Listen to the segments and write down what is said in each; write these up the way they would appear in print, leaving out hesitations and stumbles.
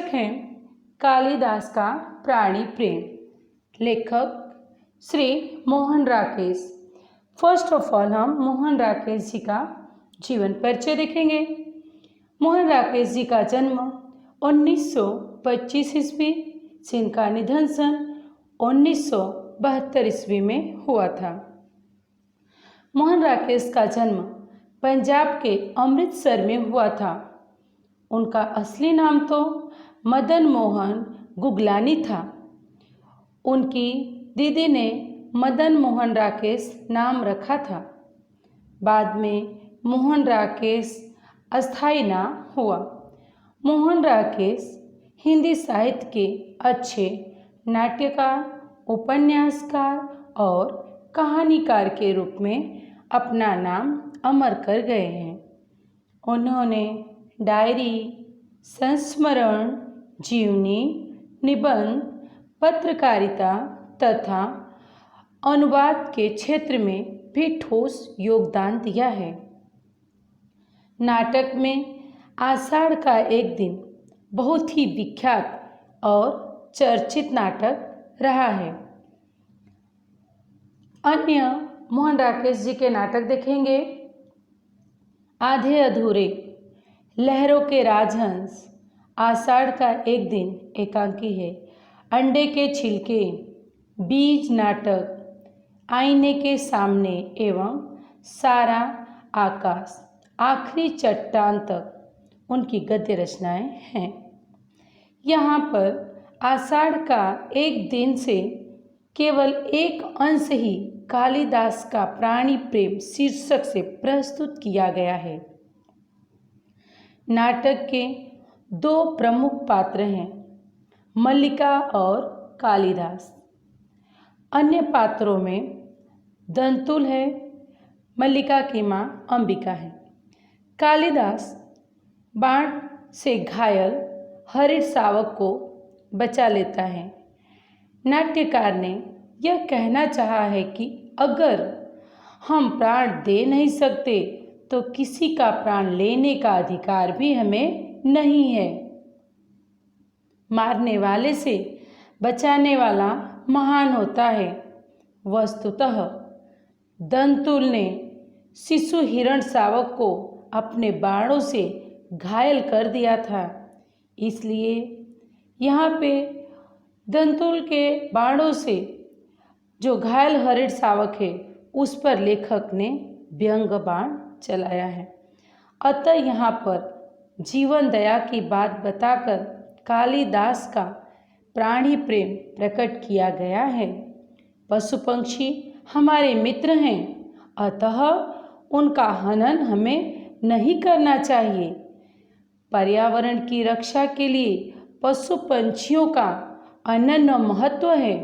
शीर्षक है कालिदास का प्राणी प्रेम। लेखक Shri Mohan Rakesh. First of all हम मोहन राकेश जी का जीवन परिचय देखेंगे। मोहन राकेश जी का जन्म 1925 ईस्वी, जिनका निधन सन 1972 ईस्वी में हुआ था। मोहन राकेश का जन्म पंजाब के अमृतसर में हुआ था। उनका असली नाम तो मदन मोहन गुगलानी था। उनकी दीदी ने मदन मोहन राकेश नाम रखा था। बाद में मोहन राकेश अस्थायी नाम हुआ। मोहन राकेश हिंदी साहित्य के अच्छे नाट्यकार, उपन्यासकार और कहानीकार के रूप में अपना नाम अमर कर गए हैं। उन्होंने डायरी, संस्मरण, जीवनी, निबंध, पत्रकारिता तथा अनुवाद के क्षेत्र में भी ठोस योगदान दिया है। नाटक में आषाढ़ का एक दिन बहुत ही विख्यात और चर्चित नाटक रहा है। अन्य मोहन राकेश जी के नाटक देखेंगे। आधे अधूरे, लहरों के राजहंस, आषाढ़ का एक दिन एकांकी है, अंडे के छिलके, बीज नाटक, आईने के सामने एवं सारा आकाश, आखिरी चट्टान तक उनकी गद्य रचनाएं हैं। यहाँ पर आषाढ़ का एक दिन से केवल एक अंश ही कालिदास का प्राणी प्रेम शीर्षक से प्रस्तुत किया गया है। नाटक के दो प्रमुख पात्र हैं, मल्लिका और कालिदास। अन्य पात्रों में दंतुल है, मल्लिका की माँ अंबिका है। कालिदास बाण से घायल हरिट शावक को बचा लेता है। नाट्यकार ने यह कहना चाहा है कि अगर हम प्राण दे नहीं सकते तो किसी का प्राण लेने का अधिकार भी हमें नहीं है। मारने वाले से बचाने वाला महान होता है। वस्तुतः दंतुल ने शिशु हिरण शावक को अपने बाणों से घायल कर दिया था। इसलिए यहाँ पे दंतुल के बाणों से जो घायल हरिण शावक है उस पर लेखक ने व्यंग बाण चलाया है। अतः यहाँ पर जीवन दया की बात बताकर कालिदास का प्राणी प्रेम प्रकट किया गया है। पशु पक्षी हमारे मित्र हैं, अतः उनका हनन हमें नहीं करना चाहिए। पर्यावरण की रक्षा के लिए पशु पंछियों का अनन्य महत्व है।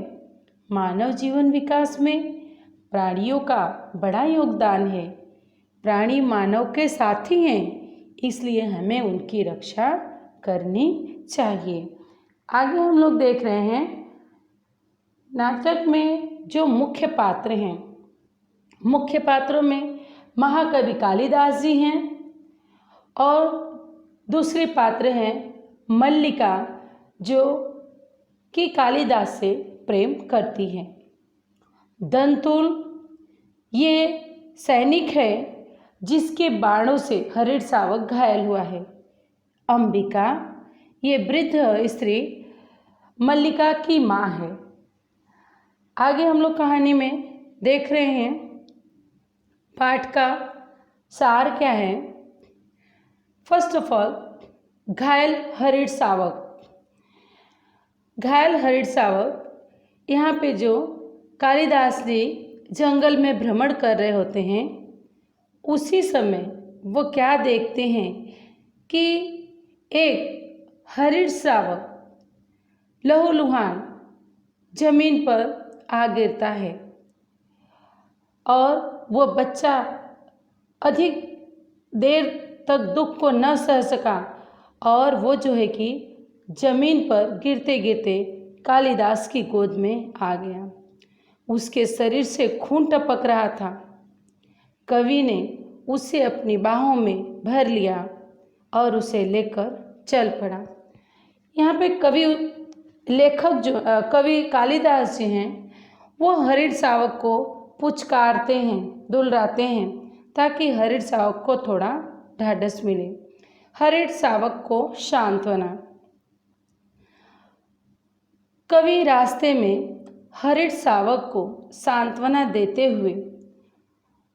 मानव जीवन विकास में प्राणियों का बड़ा योगदान है। प्राणी मानव के साथी हैं, इसलिए हमें उनकी रक्षा करनी चाहिए। आगे हम लोग देख रहे हैं नाटक में जो मुख्य पात्र हैं। मुख्य पात्रों में महाकवि कालिदास जी हैं और दूसरे पात्र हैं मल्लिका, जो कि कालिदास से प्रेम करती हैं। दंतुल ये सैनिक है जिसके बाणों से हरिण शावक घायल हुआ है। अंबिका ये वृद्ध स्त्री मल्लिका की माँ है। आगे हम लोग कहानी में देख रहे हैं पाठ का सार क्या है। फर्स्ट ऑफ ऑल, घायल हरिण शावक। घायल हरिण शावक यहाँ पे जो कालिदास जी जंगल में भ्रमण कर रहे होते हैं, उसी समय वो क्या देखते हैं कि एक हरिण शावक लहूलुहान जमीन पर आ गिरता है और वो बच्चा अधिक देर तक दुख को न सह सका और वो जो है कि जमीन पर गिरते गिरते कालिदास की गोद में आ गया। उसके शरीर से खून टपक रहा था। कवि ने उसे अपनी बाहों में भर लिया और उसे लेकर चल पड़ा। यहाँ पे कवि लेखक जो कवि कालिदास जी हैं वो हरिण शावक को पुचकारते हैं, दुलराते हैं, ताकि हरिण शावक को थोड़ा ढाढ़स मिले। हरिण शावक को सांत्वना। कवि रास्ते में हरिण शावक को सांत्वना देते हुए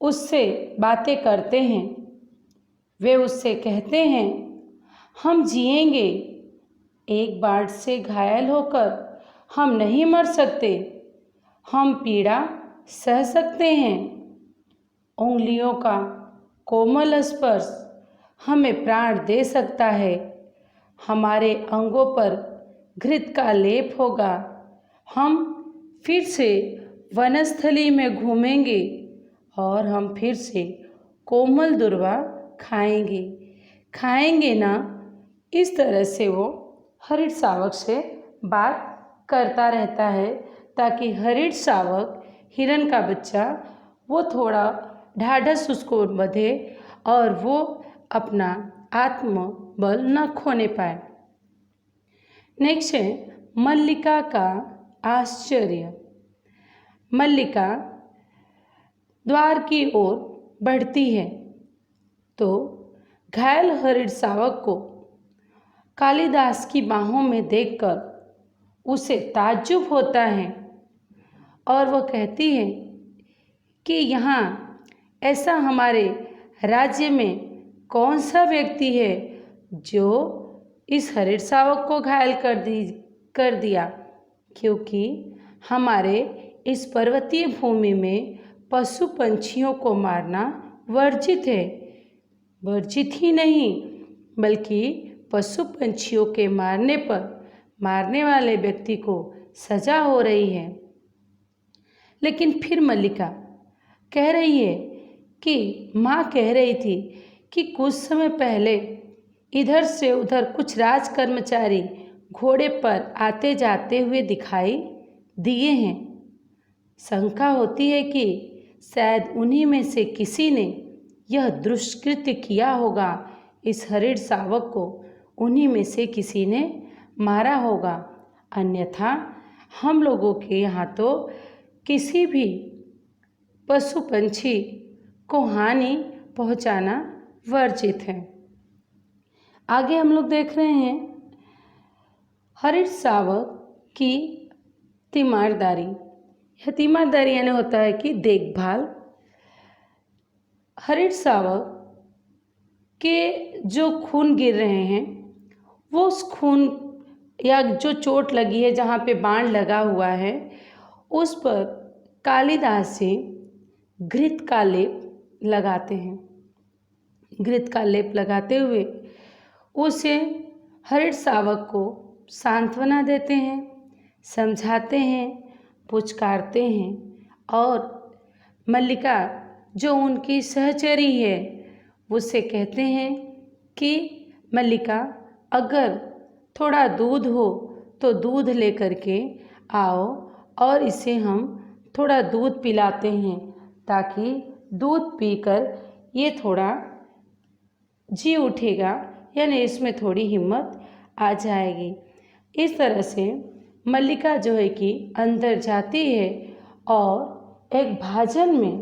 उससे बातें करते हैं। वे उससे कहते हैं, हम जिएंगे, एक बाढ़ से घायल होकर हम नहीं मर सकते, हम पीड़ा सह सकते हैं, उंगलियों का कोमल स्पर्श हमें प्राण दे सकता है, हमारे अंगों पर घृत का लेप होगा, हम फिर से वनस्थली में घूमेंगे और हम फिर से कोमल दुर्वा खाएंगे ना। इस तरह से वो हरिण शावक से बात करता रहता है, ताकि हरिण शावक हिरण का बच्चा वो थोड़ा ढाढ़स उसको बंधे और वो अपना आत्मबल न खोने पाए। नेक्स्ट है मल्लिका का आश्चर्य। मल्लिका द्वार की ओर बढ़ती है तो घायल हरिण शावक को कालिदास की बाहों में देखकर उसे ताज्जुब होता है और वह कहती है कि यहाँ ऐसा हमारे राज्य में कौन सा व्यक्ति है जो इस हरिण शावक को घायल कर दिया, क्योंकि हमारे इस पर्वतीय भूमि में पशु पंछियों को मारना वर्जित है। वर्जित ही नहीं बल्कि पशु पंछियों के मारने पर मारने वाले व्यक्ति को सजा हो रही है। लेकिन फिर मल्लिका कह रही है कि माँ कह रही थी कि कुछ समय पहले इधर से उधर कुछ राज कर्मचारी घोड़े पर आते जाते हुए दिखाई दिए हैं। शंका होती है कि शायद उन्हीं में से किसी ने यह दुष्कृत्य किया होगा, इस हरिण शावक को उन्हीं में से किसी ने मारा होगा, अन्यथा हम लोगों के यहाँ तो किसी भी पशु पंछी को हानि पहुँचाना वर्जित है। आगे हम लोग देख रहे हैं हरिण शावक की तीमारदारी। यह तीमारदारी यानी होता है कि देखभाल। हरिण शावक के जो खून गिर रहे हैं वो उस खून या जो चोट लगी है जहाँ पे बाण लगा हुआ है उस पर कालिदास जी घृत का लेप लगाते हैं। घृत का लेप लगाते हुए उसे हरिण शावक को सांत्वना देते हैं, समझाते हैं, पुचकारते हैं और मल्लिका जो उनकी सहचरी है उससे कहते हैं कि मल्लिका अगर थोड़ा दूध हो तो दूध लेकर के आओ और इसे हम थोड़ा दूध पिलाते हैं, ताकि दूध पीकर ये थोड़ा जी उठेगा, यानी इसमें थोड़ी हिम्मत आ जाएगी। इस तरह से मल्लिका जो है कि अंदर जाती है और एक भाजन में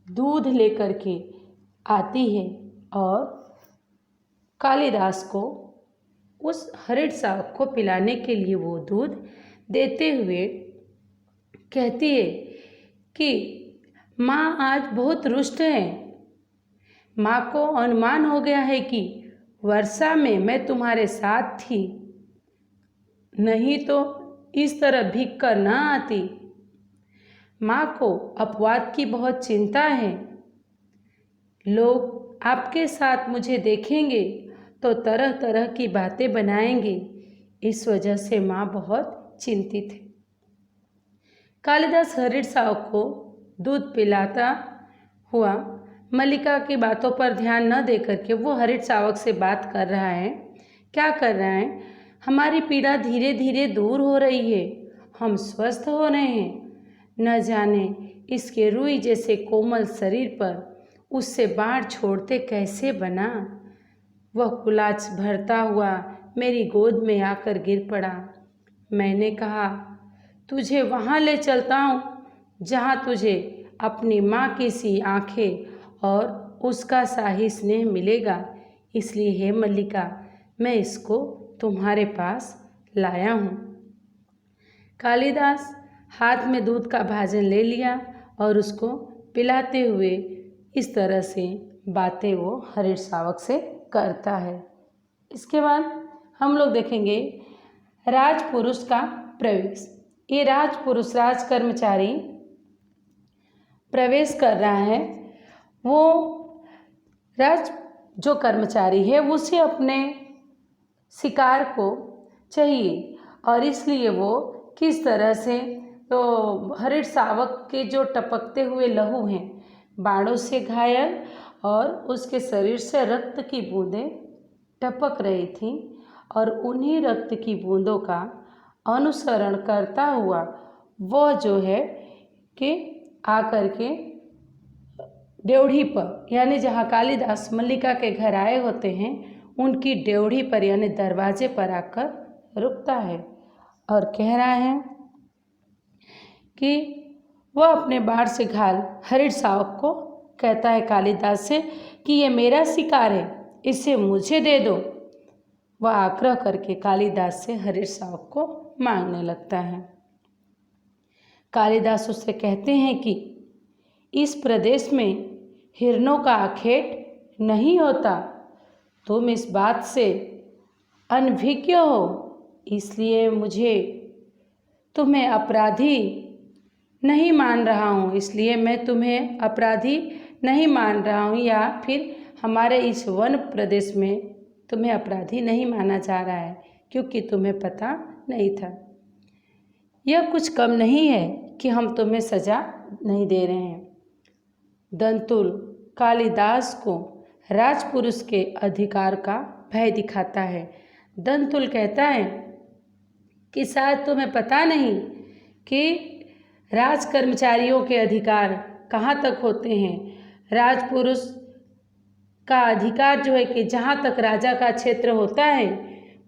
दूध लेकर के आती है और कालिदास को उस हरिण शावक को पिलाने के लिए वो दूध देते हुए कहती है कि माँ आज बहुत रुष्ट है। माँ को अनुमान हो गया है कि वर्षा में मैं तुम्हारे साथ थी, नहीं तो इस तरह भीग कर ना आती। माँ को अपवाद की बहुत चिंता है, लोग आपके साथ मुझे देखेंगे तो तरह तरह की बातें बनाएंगे, इस वजह से माँ बहुत चिंतित है। कालिदास हरिण शावक को दूध पिलाता हुआ मल्लिका की बातों पर ध्यान न देकर के वो हरिण शावक से बात कर रहा है। क्या कर रहा है? हमारी पीड़ा धीरे धीरे दूर हो रही है, हम स्वस्थ हो रहे हैं। न जाने इसके रुई जैसे कोमल शरीर पर उससे बाण छोड़ते कैसे बना। वह कुलाच भरता हुआ मेरी गोद में आकर गिर पड़ा। मैंने कहा, तुझे वहाँ ले चलता हूँ जहाँ तुझे अपनी माँ की सी आँखें और उसका शाही स्नेह मिलेगा। इसलिए हे मल्लिका, मैं इसको तुम्हारे पास लाया हूँ। कालिदास हाथ में दूध का भाजन ले लिया और उसको पिलाते हुए इस तरह से बातें वो हरिण शावक से करता है। इसके बाद हम लोग देखेंगे राजपुरुष का प्रवेश। ये राजपुरुष राजकर्मचारी प्रवेश कर रहा है। वो जो कर्मचारी है उसे अपने शिकार को चाहिए और इसलिए वो किस तरह से तो हरिण शावक के जो टपकते हुए लहू हैं, बाणों से घायल और उसके शरीर से रक्त की बूंदें टपक रही थीं और उन्हीं रक्त की बूंदों का अनुसरण करता हुआ वह जो है कि आकर के ड्योढ़ी पर, यानी जहाँ कालिदास मल्लिका के घर आए होते हैं उनकी ड्योढ़ी पर यानी दरवाजे पर आकर रुकता है और कह रहा है कि वह अपने बाण से घायल हरिण शावक को कहता है कालिदास से कि ये मेरा शिकार है, इसे मुझे दे दो। वह आग्रह करके कालिदास से हरिण शावक को मांगने लगता है। कालिदास उससे कहते हैं कि इस प्रदेश में हिरणों का आखेट नहीं होता, तुम इस बात से अनभिज्ञ हो, इसलिए मुझे तुम्हें अपराधी नहीं मान रहा हूँ, इसलिए मैं तुम्हें अपराधी नहीं मान रहा हूँ, या फिर हमारे इस वन प्रदेश में तुम्हें अपराधी नहीं माना जा रहा है क्योंकि तुम्हें पता नहीं था। यह कुछ कम नहीं है कि हम तुम्हें सजा नहीं दे रहे हैं। दंतुल कालिदास को राजपुरुष के अधिकार का भय दिखाता है। दंतुल कहता है कि शायद तुम्हें पता नहीं कि राजकर्मचारियों के अधिकार कहाँ तक होते हैं। राजपुरुष का अधिकार जो है कि जहाँ तक राजा का क्षेत्र होता है,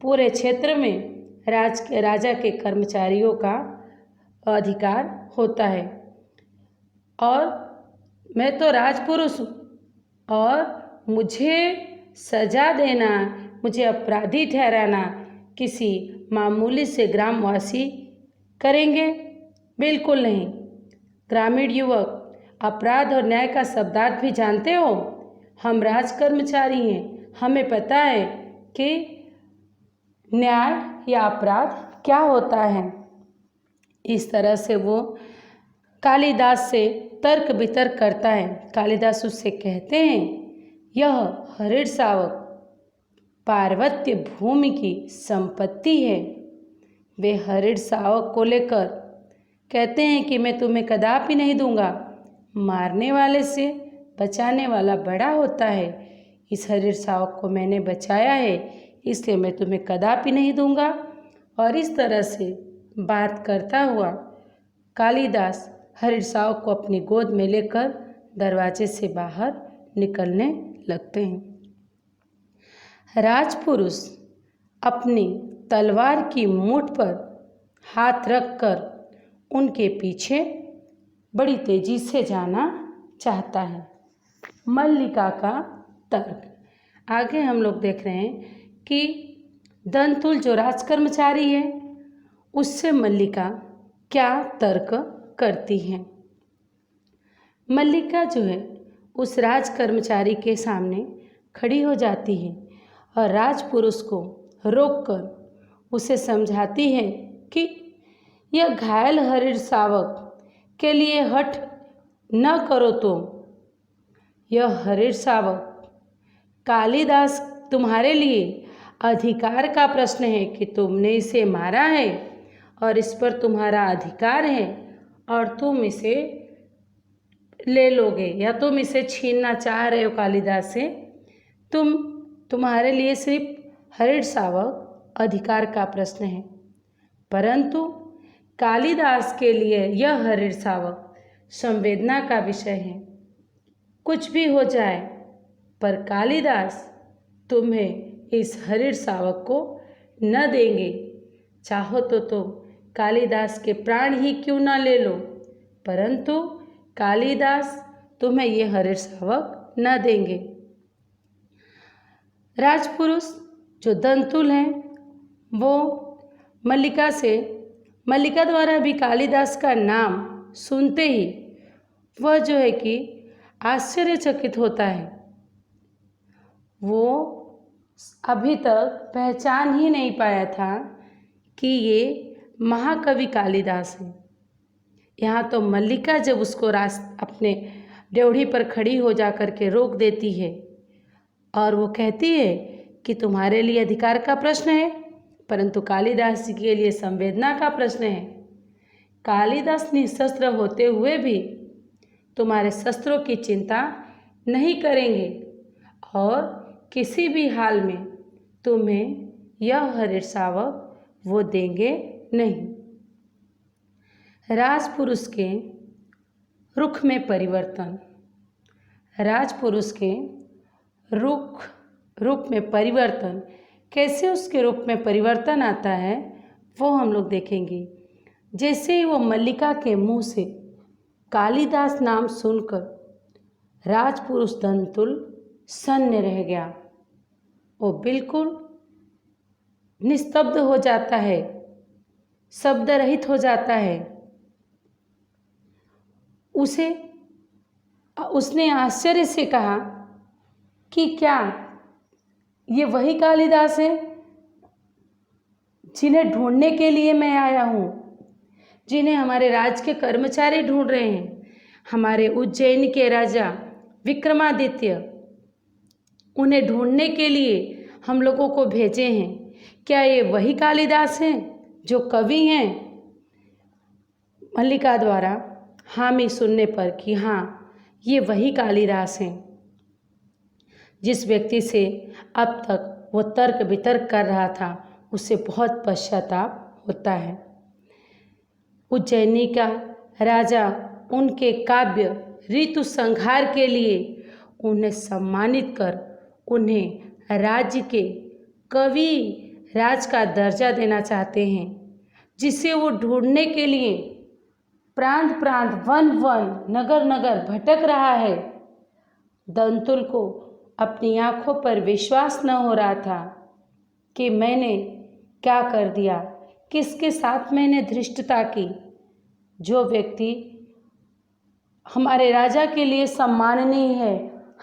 पूरे क्षेत्र में राजा के कर्मचारियों का अधिकार होता है। और मैं तो राजपुरुष हूँ और मुझे सजा देना, मुझे अपराधी ठहराना किसी मामूली से ग्रामवासी करेंगे? बिल्कुल नहीं। ग्रामीण युवक अपराध और न्याय का शब्दार्थ भी जानते हो। हम राजकर्मचारी हैं, हमें पता है कि न्याय या अपराध क्या होता है। इस तरह से वो कालिदास से तर्क वितर्क करता है। कालिदास उससे कहते हैं, यह हरिण शावक पार्वत्य भूमि की संपत्ति है। वे हरिण शावक को लेकर कहते हैं कि मैं तुम्हें कदापि नहीं दूंगा, मारने वाले से बचाने वाला बड़ा होता है। इस हरिण शावक को मैंने बचाया है, इसलिए मैं तुम्हें कदापि नहीं दूंगा। और इस तरह से बात करता हुआ कालिदास हरिण शावक को अपनी गोद में लेकर दरवाजे से बाहर निकलने लगते हैं। राजपुरुष अपनी तलवार की मूठ पर हाथ रखकर उनके पीछे बड़ी तेजी से जाना चाहता है। मल्लिका का तर्क। आगे हम लोग देख रहे हैं कि दंतुल जो राजकर्मचारी है उससे मल्लिका क्या तर्क करती है। मल्लिका जो है उस राजकर्मचारी के सामने खड़ी हो जाती है और राजपुरुष को रोककर उसे समझाती है कि यह घायल हरिण शावक के लिए हठ न करो। तो यह हरिण शावक कालिदास तुम्हारे लिए अधिकार का प्रश्न है कि तुमने इसे मारा है और इस पर तुम्हारा अधिकार है और तुम इसे ले लोगे या तुम इसे छीनना चाह रहे हो कालिदास से। तुम्हारे लिए सिर्फ हरिण शावक अधिकार का प्रश्न है, परंतु कालिदास के लिए यह हरिण शावक संवेदना का विषय है। कुछ भी हो जाए पर कालिदास तुम्हें इस हरिण शावक को न देंगे। चाहो तो कालिदास के प्राण ही क्यों न ले लो, परंतु कालिदास तुम्हें ये हरिण शावक न देंगे। राजपुरुष जो दंतुल हैं वो मल्लिका द्वारा भी कालिदास का नाम सुनते ही वह जो है कि आश्चर्यचकित होता है। वो अभी तक पहचान ही नहीं पाया था कि ये महाकवि कालिदास है। यहाँ तो मल्लिका जब उसको अपने ड्योढ़ी पर खड़ी हो जा कर के रोक देती है और वो कहती है कि तुम्हारे लिए अधिकार का प्रश्न है, परंतु कालिदास जी के लिए संवेदना का प्रश्न है। कालिदास निशस्त्र होते हुए भी तुम्हारे शस्त्रों की चिंता नहीं करेंगे और किसी भी हाल में तुम्हें यह हरिण शावक वो देंगे नहीं। राजपुरुष के रुख में परिवर्तन। राजपुरुष के रूप में परिवर्तन, कैसे उसके रूप में परिवर्तन आता है वो हम लोग देखेंगे। जैसे ही वो मल्लिका के मुंह से कालिदास नाम सुनकर राजपुरुष दंतुल सन्न रह गया। वो बिल्कुल निस्तब्ध हो जाता है, शब्द रहित हो जाता है। उसने आश्चर्य से कहा कि क्या ये वही कालिदास है जिन्हें ढूंढने के लिए मैं आया हूँ, जिन्हें हमारे राज्य के कर्मचारी ढूंढ रहे हैं, हमारे उज्जैन के राजा विक्रमादित्य उन्हें ढूंढने के लिए हम लोगों को भेजे हैं। क्या ये वही कालिदास हैं जो कवि हैं? मल्लिका द्वारा हामी सुनने पर कि हाँ ये वही कालिदास हैं जिस व्यक्ति से अब तक वो तर्क वितर्क कर रहा था, उससे बहुत पश्चाताप होता है। उज्जैनी का राजा उनके काव्य ऋतु संहार के लिए उन्हें सम्मानित कर उन्हें राज्य के कवि राज का दर्जा देना चाहते हैं, जिसे वो ढूंढने के लिए प्रांत प्रांत वन वन नगर नगर भटक रहा है। दंतुल को अपनी आंखों पर विश्वास न हो रहा था कि मैंने क्या कर दिया, किसके साथ मैंने धृष्टता की। जो व्यक्ति हमारे राजा के लिए सम्माननीय है,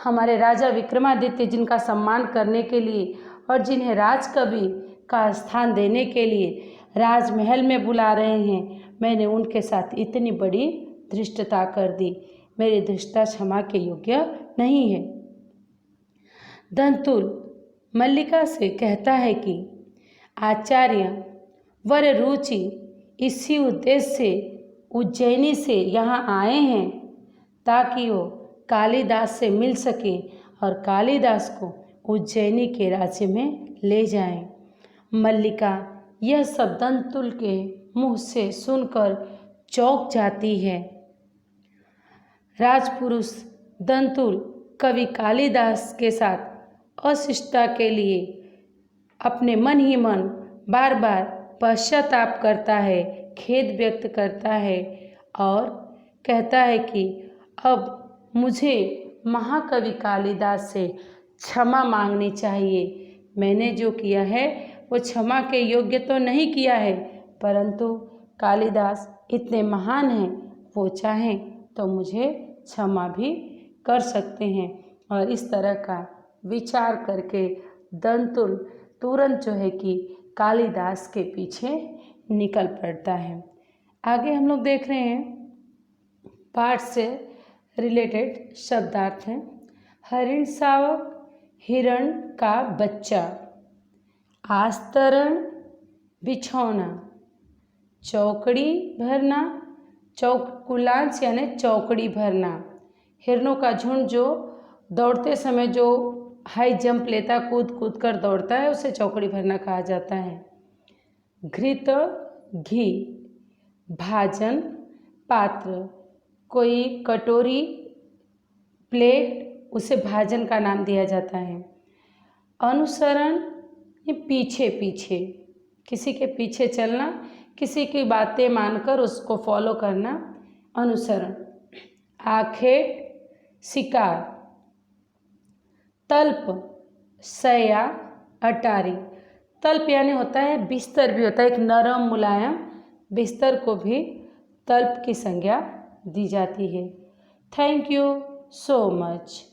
हमारे राजा विक्रमादित्य जिनका सम्मान करने के लिए और जिन्हें राजकवि का स्थान देने के लिए राजमहल में बुला रहे हैं, मैंने उनके साथ इतनी बड़ी धृष्टता कर दी। मेरी धृष्टता क्षमा के योग्य नहीं है। दंतुल मल्लिका से कहता है कि आचार्य वर रुचि इसी उद्देश्य से उज्जैनी से यहाँ आए हैं ताकि वो कालिदास से मिल सके और कालिदास को उज्जैनी के राज्य में ले जाएं। मल्लिका यह सब दंतुल के मुँह से सुनकर चौंक जाती है। राजपुरुष दंतुल कवि कालिदास के साथ अशिष्टता के लिए अपने मन ही मन बार बार पश्चाताप करता है, खेद व्यक्त करता है और कहता है कि अब मुझे महाकवि कालिदास से क्षमा मांगनी चाहिए। मैंने जो किया है वो क्षमा के योग्य तो नहीं किया है, परंतु कालिदास इतने महान हैं, वो चाहें तो मुझे क्षमा भी कर सकते हैं। और इस तरह का विचार करके दंतुल तुरंत जो है कि कालिदास के पीछे निकल पड़ता है। आगे हम लोग देख रहे हैं पाठ से रिलेटेड शब्दार्थ हैं। हरिण शावक, हिरण का बच्चा, आस्तरण बिछौना, चौकड़ी भरना, कुलांच यानी चौकड़ी भरना। हिरणों का झुंड जो दौड़ते समय जो हाई जंप लेता, कूद कूद कर दौड़ता है, उसे चौकड़ी भरना कहा जाता है। घृत घी, भाजन पात्र, कोई कटोरी प्लेट, उसे भाजन का नाम दिया जाता है। अनुसरण ये पीछे पीछे, किसी के पीछे चलना, किसी की बातें मानकर उसको फॉलो करना, अनुसरण। आखेट, शिकार। तल्प, शैया, अटारी। तल्प यानी होता है बिस्तर, भी होता है एक नरम मुलायम बिस्तर को भी तल्प की संज्ञा दी जाती है। Thank you so much.